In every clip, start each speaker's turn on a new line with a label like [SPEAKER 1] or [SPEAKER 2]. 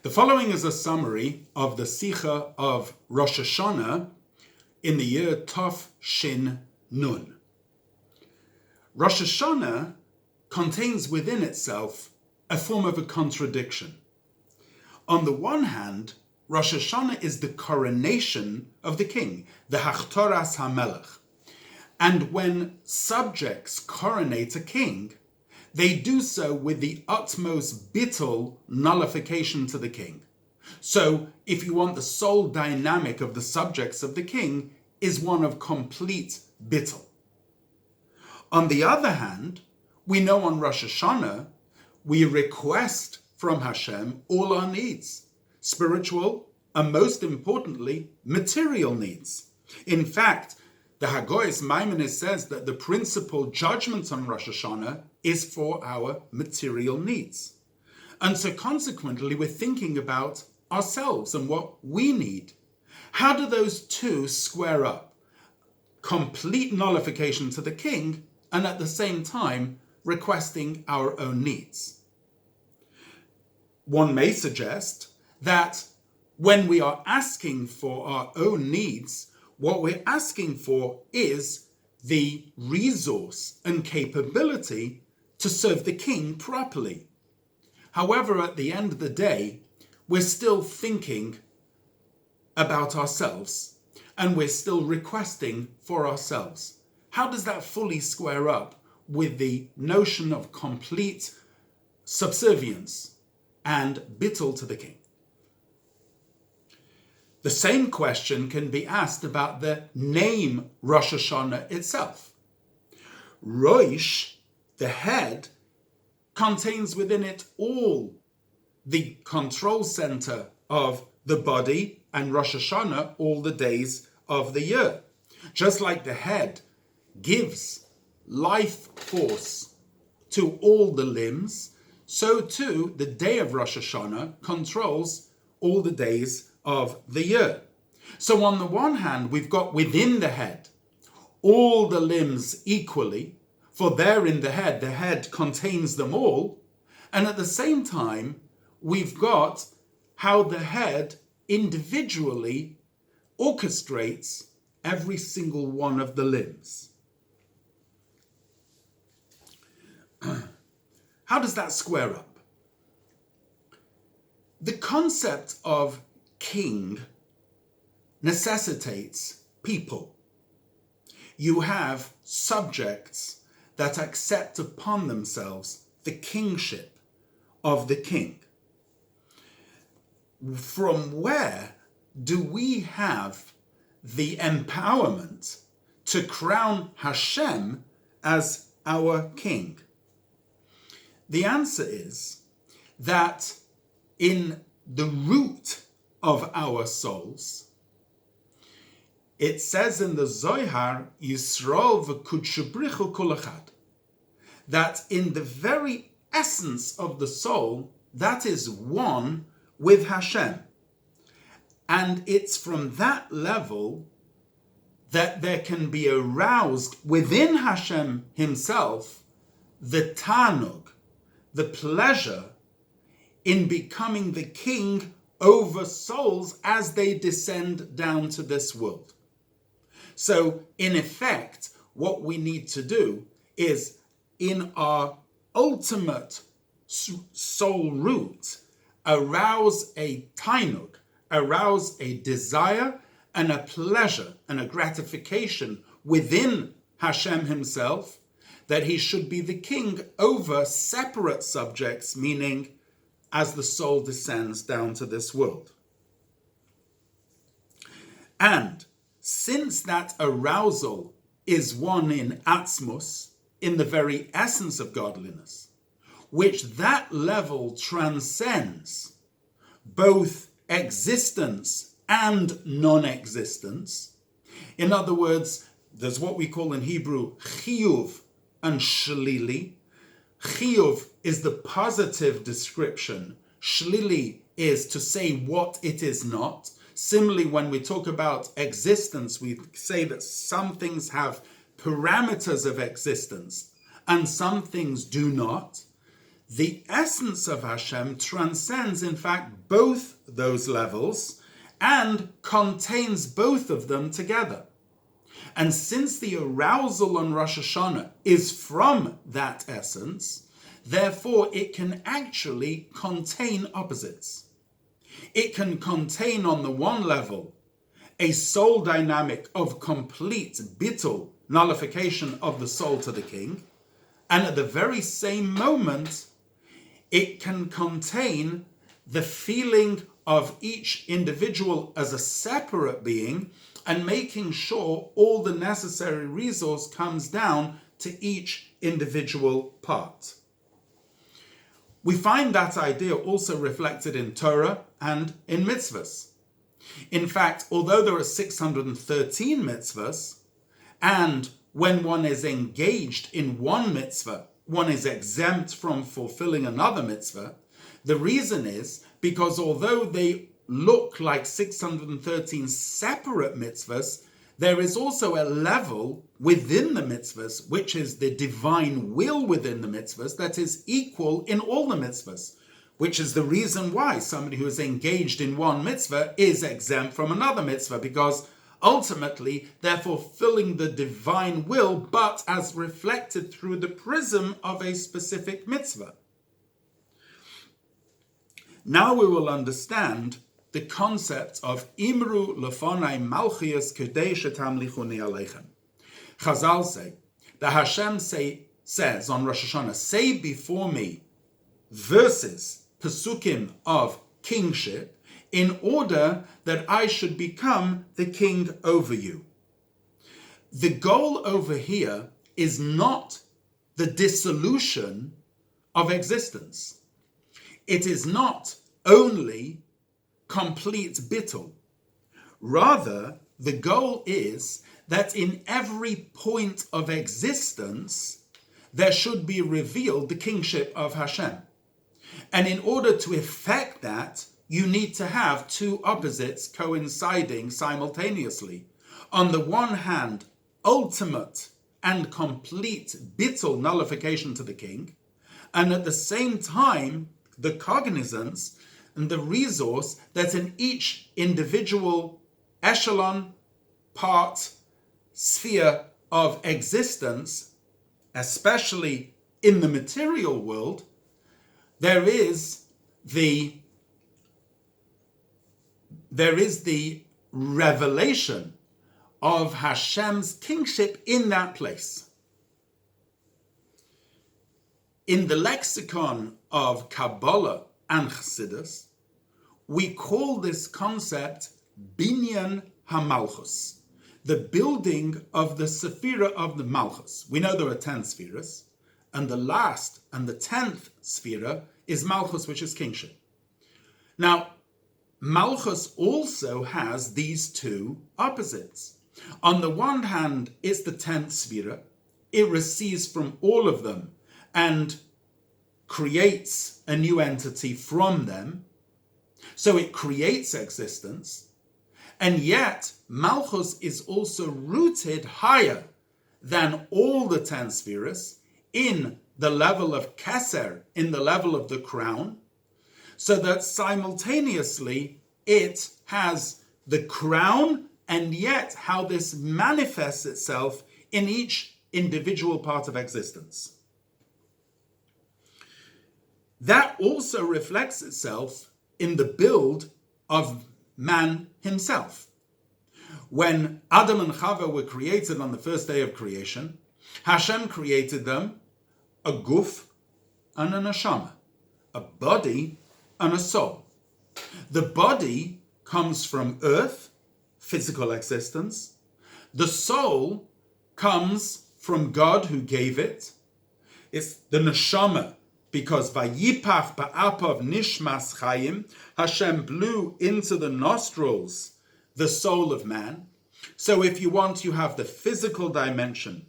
[SPEAKER 1] The following is a summary of the Sicha of Rosh Hashanah in the year Tov Shin Nun. Rosh Hashanah contains within itself a form of a contradiction. On the one hand, Rosh Hashanah is the coronation of the king, the Hachtoras HaMelech. And when subjects coronate a king, they do so with the utmost bittul nullification to the king. So, if you want, the sole dynamic of the subjects of the king is one of complete bittul. On the other hand, we know on Rosh Hashanah, we request from Hashem all our needs, spiritual and most importantly, material needs. In fact, the Hagoyes Maimonides says that the principal judgment on Rosh Hashanah is for our material needs. And so consequently, we're thinking about ourselves and what we need. How do those two square up? Complete nullification to the king and at the same time requesting our own needs. One may suggest that when we are asking for our own needs, what we're asking for is the resource and capability to serve the king properly. However, at the end of the day, we're still thinking about ourselves and we're still requesting for ourselves. How does that fully square up with the notion of complete subservience and bittul to the king? The same question can be asked about the name Rosh Hashanah itself. Rosh, the head, contains within it all the control center of the body, and Rosh Hashanah all the days of the year. Just like the head gives life force to all the limbs, so too the day of Rosh Hashanah controls all the days of the year. So on the one hand, we've got within the head all the limbs equally, for there in the head contains them all. And at the same time, we've got how the head individually orchestrates every single one of the limbs. How does that square up? The concept of king necessitates people. You have subjects that accept upon themselves the kingship of the king. From where do we have the empowerment to crown Hashem as our king? The answer is that in the root of our souls, it says in the Zohar, Yisrael v'kudshabrichu kol echad, that in the very essence of the soul, that is one with Hashem. And it's from that level that there can be aroused within Hashem himself the tanug, the pleasure in becoming the king over souls as they descend down to this world. So, in effect, what we need to do is, in our ultimate soul root, arouse a tainug, arouse a desire and a pleasure and a gratification within Hashem himself, that he should be the king over separate subjects, meaning as the soul descends down to this world. And since that arousal is one in atzmus, in the very essence of godliness, which that level transcends both existence and non-existence. In other words, there's what we call in Hebrew chiyuv and shlili. Chiyuv is the positive description. Shlili is to say what it is not. Similarly, when we talk about existence, we say that some things have parameters of existence and some things do not. the essence of Hashem transcends, in fact, both those levels and contains both of them together. And since the arousal on Rosh Hashanah is from that essence, therefore it can actually contain opposites. It can contain, on the one level, a soul dynamic of complete bittul, nullification of the soul to the king, and at the very same moment, it can contain the feeling of each individual as a separate being and making sure all the necessary resource comes down to each individual part. We find that idea also reflected in Torah and in mitzvahs. In fact, although there are 613 mitzvahs, and when one is engaged in one mitzvah, one is exempt from fulfilling another mitzvah, the reason is because although they look like 613 separate mitzvahs, there is also a level within the mitzvahs, which is the divine will within the mitzvahs, that is equal in all the mitzvahs, which is the reason why somebody who is engaged in one mitzvah is exempt from another mitzvah, because ultimately they're fulfilling the divine will, but as reflected through the prism of a specific mitzvah. Now we will understand the concept of Imru Lefonai Malchias Kedei Shetamlichuni Aleichem. Chazal say that Hashem says on Rosh Hashanah, say before me verses, pesukim of kingship, in order that I should become the king over you. The goal over here is not the dissolution of existence. It is not only complete bittul. Rather, the goal is that in every point of existence, there should be revealed the kingship of Hashem. And in order to effect that, you need to have two opposites coinciding simultaneously. On the one hand, ultimate and complete bittul, nullification to the king, and at the same time, the cognizance and the resource that in each individual echelon, part, sphere of existence, especially in the material world, there is the revelation of Hashem's kingship in that place. In the lexicon of Kabbalah and Chassidus, we call this concept Binyan HaMalchus, the building of the Sephira of the Malchus. We know there are 10 spheres, and the last and the 10th Sephira is Malchus, which is kingship. Now, Malchus also has these two opposites. On the one hand, it's the 10th Sephira. It receives from all of them and creates a new entity from them. So it creates existence. And yet, Malchus is also rooted higher than all the 10 spheres in the level of Keser, in the level of the crown, so that simultaneously it has the crown and yet how this manifests itself in each individual part of existence. That also reflects itself in the build of man himself. When Adam and Chava were created on the first day of creation, Hashem created them a guf and a neshama, a body and a soul. The body comes from earth, physical existence. The soul comes from God who gave it. It's the neshama, because Vayipach ba'apav nishmas chayim, Hashem blew into the nostrils the soul of man. So if you want, you have the physical dimension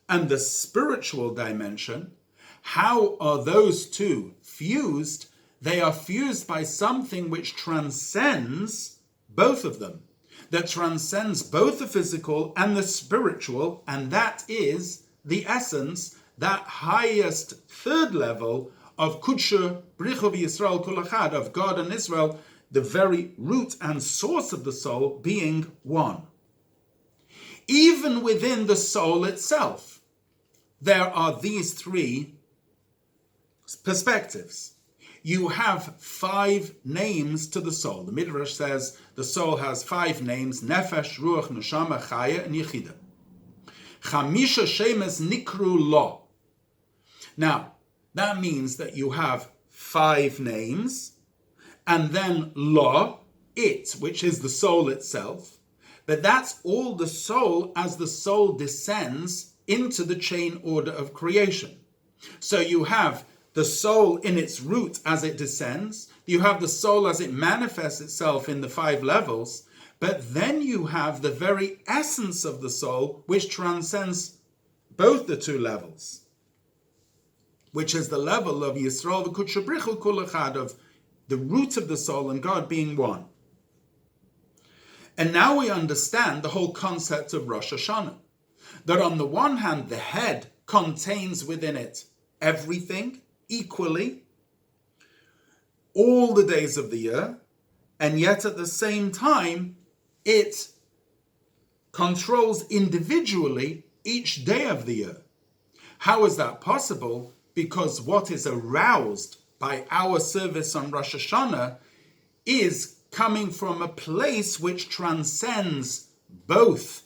[SPEAKER 1] and the spiritual dimension. How are those two fused? They are fused by something which transcends both of them, that transcends both the physical and the spiritual, and that is the essence, that highest third level of Kudsha, Brichu Yisrael Kulachad, of God and Israel, the very root and source of the soul being one. Even within the soul itself, there are these three perspectives. You have 5 names to the soul. The Midrash says the soul has 5 names: Nefesh, Ruach, Neshama, Chaya, and Yechida. Chamisha Shemes Nikru Lo. Now, that means that you have 5 names, and then Lo, it, which is the soul itself. But that's all the soul as the soul descends into the chain order of creation. So you have the soul in its root as it descends, you have the soul as it manifests itself in the 5 levels, but then you have the very essence of the soul which transcends both the 2 levels, which is the level of Yisrael v'Kudsha Brichu Kol Echad, of the root of the soul and God being one. And now we understand the whole concept of Rosh Hashanah, that on the one hand the head contains within it everything equally, all the days of the year, and yet at the same time it controls individually each day of the year. How is that possible? Because what is aroused by our service on Rosh Hashanah is coming from a place which transcends both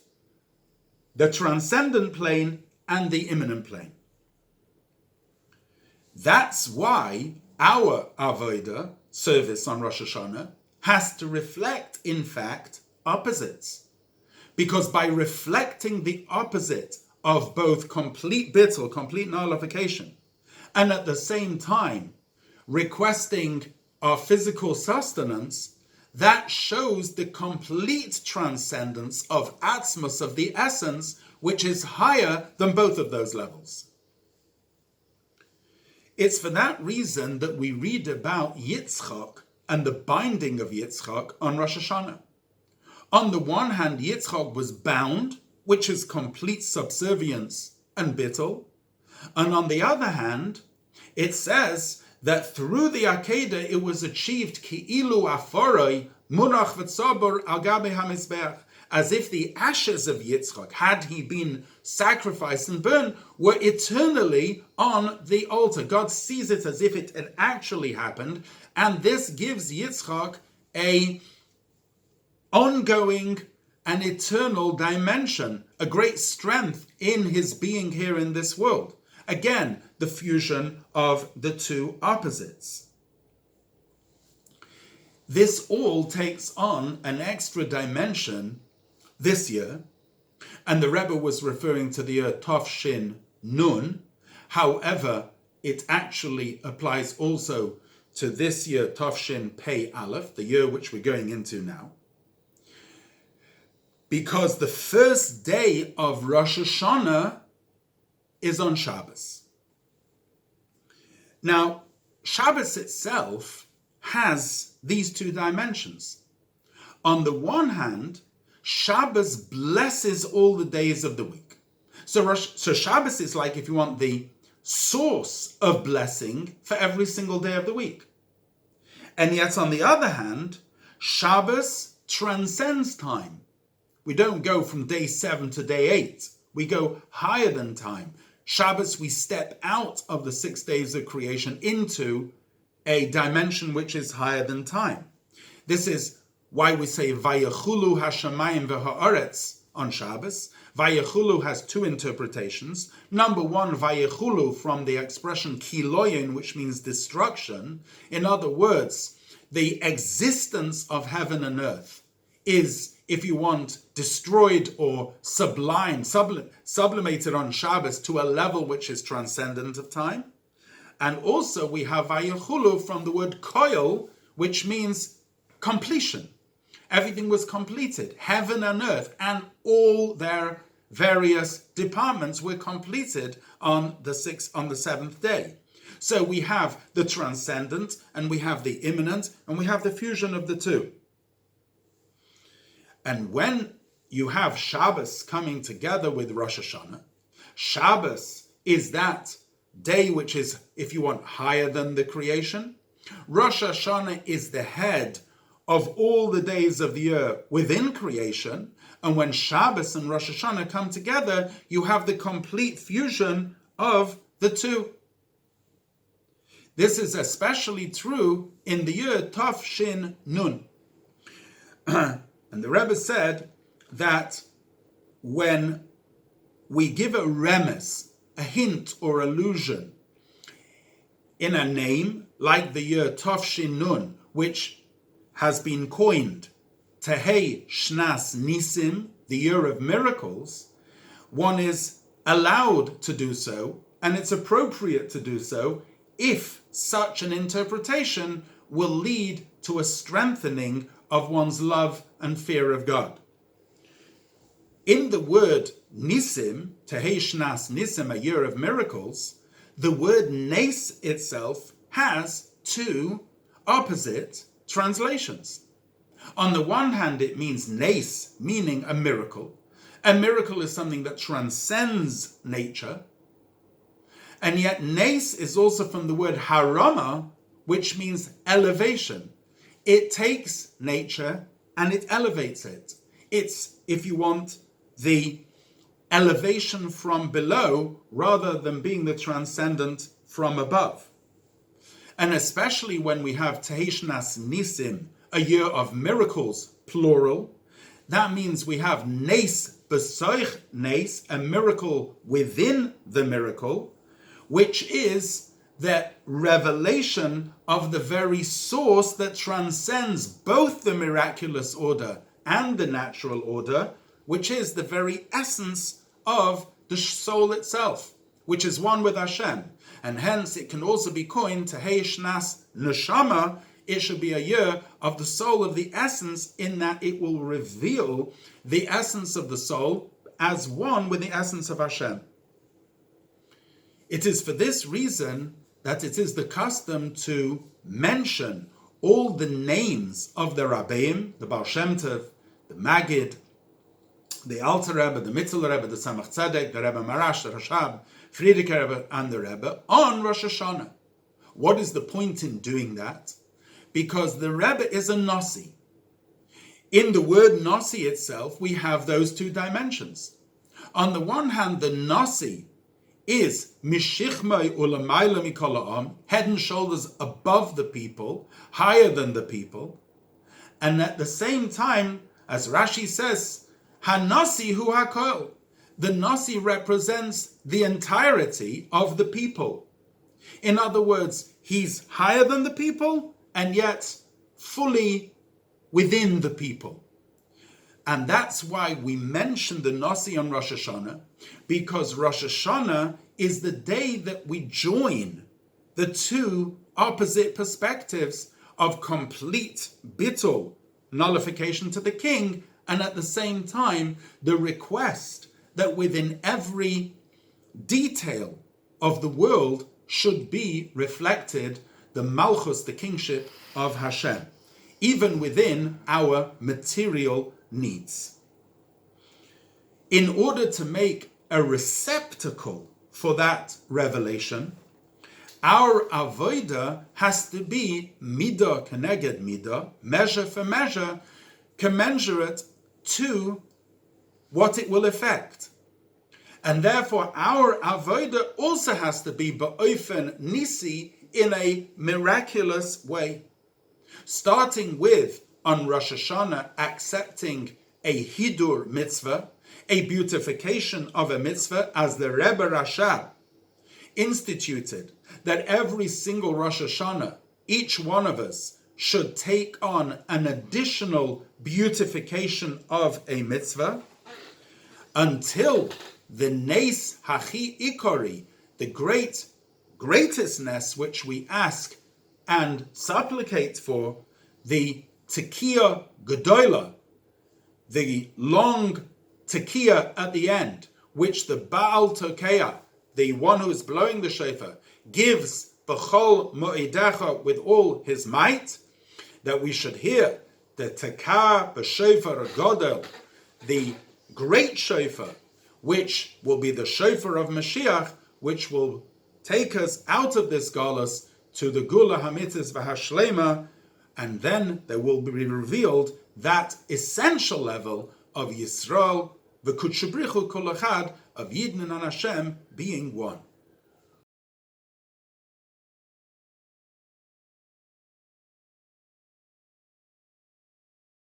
[SPEAKER 1] the transcendent plane and the immanent plane. That's why our Avodah service on Rosh Hashanah has to reflect, in fact, opposites. Because by reflecting the opposite of both complete bittul, complete nullification, and at the same time requesting our physical sustenance, that shows the complete transcendence of Atzmos, of the essence, which is higher than both of those levels. It's for that reason that we read about Yitzchak and the binding of Yitzchak on Rosh Hashanah. On the one hand, Yitzchak was bound, which is complete subservience and bittul. And on the other hand, it says that through the Akedah it was achieved ki'ilu aforoi munach v'tzabor al gabe hamizbeach, as if the ashes of Yitzchak, had he been sacrificed and burned, were eternally on the altar. God sees it as if it had actually happened, and this gives Yitzchak a ongoing and eternal dimension, a great strength in his being here in this world. Again, the fusion of the 2 opposites. This all takes on an extra dimension this year, and the Rebbe was referring to the year Tov Shin Nun. However, it actually applies also to this year Tov Shin Pei Aleph, the year which we're going into now, because the first day of Rosh Hashanah is on Shabbos. Now, Shabbos itself has these 2 dimensions. On the one hand, Shabbos blesses all the days of the week. So Shabbos is like, if you want, the source of blessing for every single day of the week. And yet, on the other hand, Shabbos transcends time. We don't go from day 7 to day 8. We go higher than time. Shabbos, we step out of the 6 days of creation into a dimension which is higher than time. This is why we say Vayechulu Hashamayim v'ha'aretz on Shabbos. Vayechulu has 2 interpretations. Number 1, Vayechulu, from the expression kiloyin, which means destruction. In other words, the existence of heaven and earth is, if you want, destroyed or sublimated on Shabbos to a level which is transcendent of time. And also we have Vayechulu from the word koil, which means completion. Everything was completed. Heaven and earth and all their various departments were completed on the 7th day. So we have the transcendent, and we have the immanent, and we have the fusion of the 2. And when you have Shabbos coming together with Rosh Hashanah, Shabbos is that day which is, if you want, higher than the creation. Rosh Hashanah is the head of all the days of the year within creation. And when Shabbos and Rosh Hashanah come together, you have the complete fusion of the two. This is especially true in the year Tov Shin Nun. And the Rebbe said that when we give a remes, a hint or allusion in a name, like the year Tov Shin Nun, which has been coined Tehei Shnas Nisim, the year of miracles, one is allowed to do so, and it's appropriate to do so if such an interpretation will lead to a strengthening of one's love and fear of God. In the word Nisim, Tehei Shnas Nisim, a year of miracles, the word Nes itself has two opposite translations. On the one hand, it means Nes, meaning a miracle. A miracle is something that transcends nature. And yet Nes is also from the word Harama, which means elevation. It takes nature and it elevates it. It's, if you want, the elevation from below rather than being the transcendent from above. And especially when we have Tehei Shnas Nisim, a year of miracles, plural, that means we have Nes B'soich Nes, a miracle within the miracle, which is the revelation of the very source that transcends both the miraculous order and the natural order, which is the very essence of the soul itself, which is one with Hashem. And hence it can also be coined Tehei Shnas Neshama. It should be a year of the soul of the essence, in that it will reveal the essence of the soul as one with the essence of Hashem. It is for this reason that it is the custom to mention all the names of the Rabbeim, the Baal Shem Tov, the Magid, the Alter Rebbe, the Mitzel Rebbe, the Tzemach Tzedek, the Rebbe Marash, the Rashab, Frierdiker Rebbe, and the Rebbe on Rosh Hashanah. What is the point in doing that? Because the Rebbe is a Nasi. In the word Nasi itself, we have those two dimensions. On the one hand, the Nasi is Mishichmai Ulamayla Mikol Ha'am, head and shoulders above the people, higher than the people. And at the same time, as Rashi says, Hanasi Hu HaKol, the Nasi represents the entirety of the people. In other words, he's higher than the people, and yet fully within the people. And that's why we mention the Nasi on Rosh Hashanah, because Rosh Hashanah is the day that we join the two opposite perspectives of complete bittul, nullification to the king, and at the same time, the request that within every detail of the world should be reflected the Malchus, the kingship of Hashem, even within our material needs. In order to make a receptacle for that revelation, our avodah has to be midah keneged midah, measure for measure, commensurate to what it will affect. And therefore our avodah also has to be ba'ofen nisi, in a miraculous way. Starting with, on Rosh Hashanah, accepting a hidur mitzvah, a beautification of a mitzvah, as the Rebbe Rashab instituted, that every single Rosh Hashanah, each one of us should take on an additional beautification of a mitzvah, until the Nes Hachi Ikori, the greatestness which we ask and supplicate for, the Tekiah Gedolah, the long Tekiah at the end, which the Baal Tokeah, the one who is blowing the shofar, gives B'chol Mo'idecha, with all his might, that we should hear the Tekah B'shofar Godel, the great shofar, which will be the shofar of Mashiach, which will take us out of this galus to the Gula Hamitzis V'Hashlema, and then there will be revealed that essential level of Yisrael, V'Kutshabrichu Kol Echad, of Yidden and Hashem being one.